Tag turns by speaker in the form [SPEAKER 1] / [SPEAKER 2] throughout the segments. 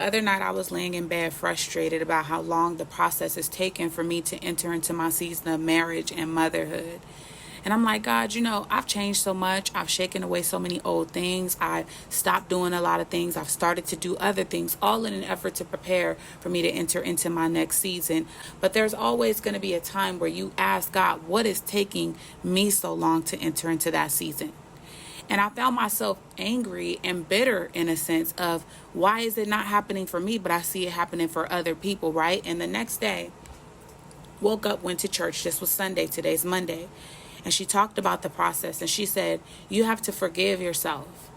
[SPEAKER 1] The other night, I was laying in bed frustrated about how long the process is taking for me to enter into my season of marriage and motherhood. And I'm like, God, I've changed so much. I've shaken away so many old things. I've stopped doing a lot of things. I've started to do other things, all in an effort to prepare for me to enter into my next season. But there's always going to be a time where you ask God, what is taking me so long to enter into that season? And I found myself angry and bitter in a sense of why is it not happening for me, but I see it happening for other people, right? And the next day, woke up, went to church. This was Sunday, today's Monday. And she talked about the process and she said, you have to forgive yourself.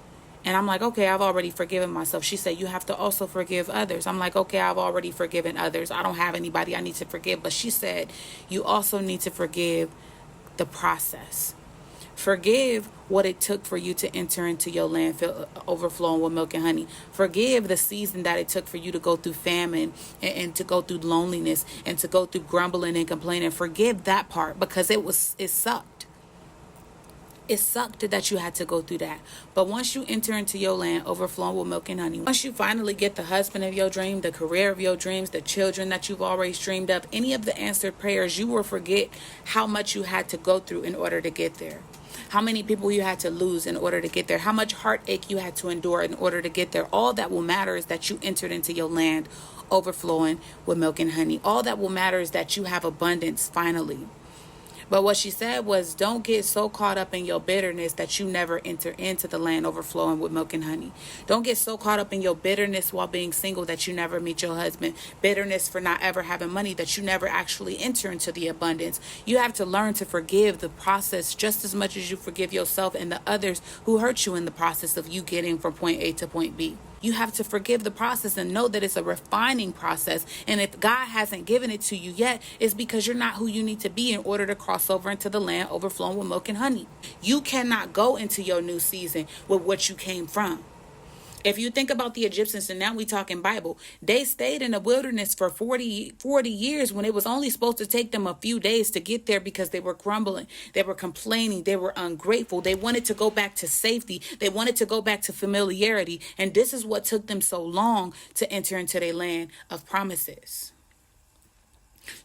[SPEAKER 1] And I'm like, okay, I've already forgiven myself. She said, you have to also forgive others. I'm like, okay, I've already forgiven others. I don't have anybody I need to forgive. But she said, you also need to forgive the process. Forgive what it took for you to enter into your land overflowing with milk and honey. Forgive the season that it took for you to go through famine and to go through loneliness and to go through grumbling and complaining. Forgive that part because it sucked. It sucked that you had to go through that. But once you enter into your land overflowing with milk and honey, once you finally get the husband of your dream, the career of your dreams, the children that you've always dreamed of, any of the answered prayers, you will forget how much you had to go through in order to get there. How many people you had to lose in order to get there. How much heartache you had to endure in order to get there. All that will matter is that you entered into your land overflowing with milk and honey. All that will matter is that you have abundance finally. But what she said was, don't get so caught up in your bitterness that you never enter into the land overflowing with milk and honey. Don't get so caught up in your bitterness while being single that you never meet your husband. Bitterness for not ever having money that you never actually enter into the abundance. You have to learn to forgive the process just as much as you forgive yourself and the others who hurt you in the process of you getting from point A to point B. You have to forgive the process and know that it's a refining process. And if God hasn't given it to you yet, it's because you're not who you need to be in order to cross over into the land overflowing with milk and honey. You cannot go into your new season with what you came from. If you think about the Egyptians, and now we talking Bible, they stayed in the wilderness for 40 years when it was only supposed to take them a few days to get there because they were grumbling. They were complaining. They were ungrateful. They wanted to go back to safety. They wanted to go back to familiarity. And this is what took them so long to enter into their land of promises.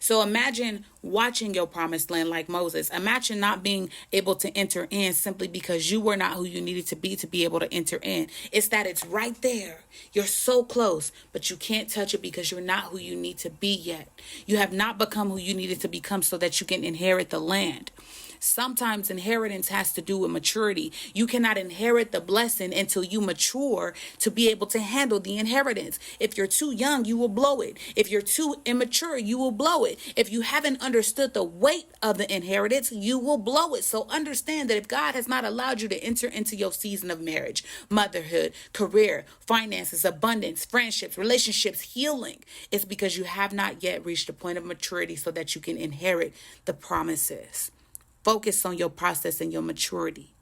[SPEAKER 1] So imagine watching your promised land like Moses. Imagine not being able to enter in simply because you were not who you needed to be able to enter in. It's that it's right there. You're so close, but you can't touch it because you're not who you need to be yet. You have not become who you needed to become so that you can inherit the land. Sometimes inheritance has to do with maturity. You cannot inherit the blessing until you mature to be able to handle the inheritance. If you're too young, you will blow it. If you're too immature, you will blow it. If you haven't understood the weight of the inheritance, you will blow it. So understand that if God has not allowed you to enter into your season of marriage, motherhood, career, finances, abundance, friendships, relationships, healing, it's because you have not yet reached a point of maturity so that you can inherit the promises. Focus on your process and your maturity.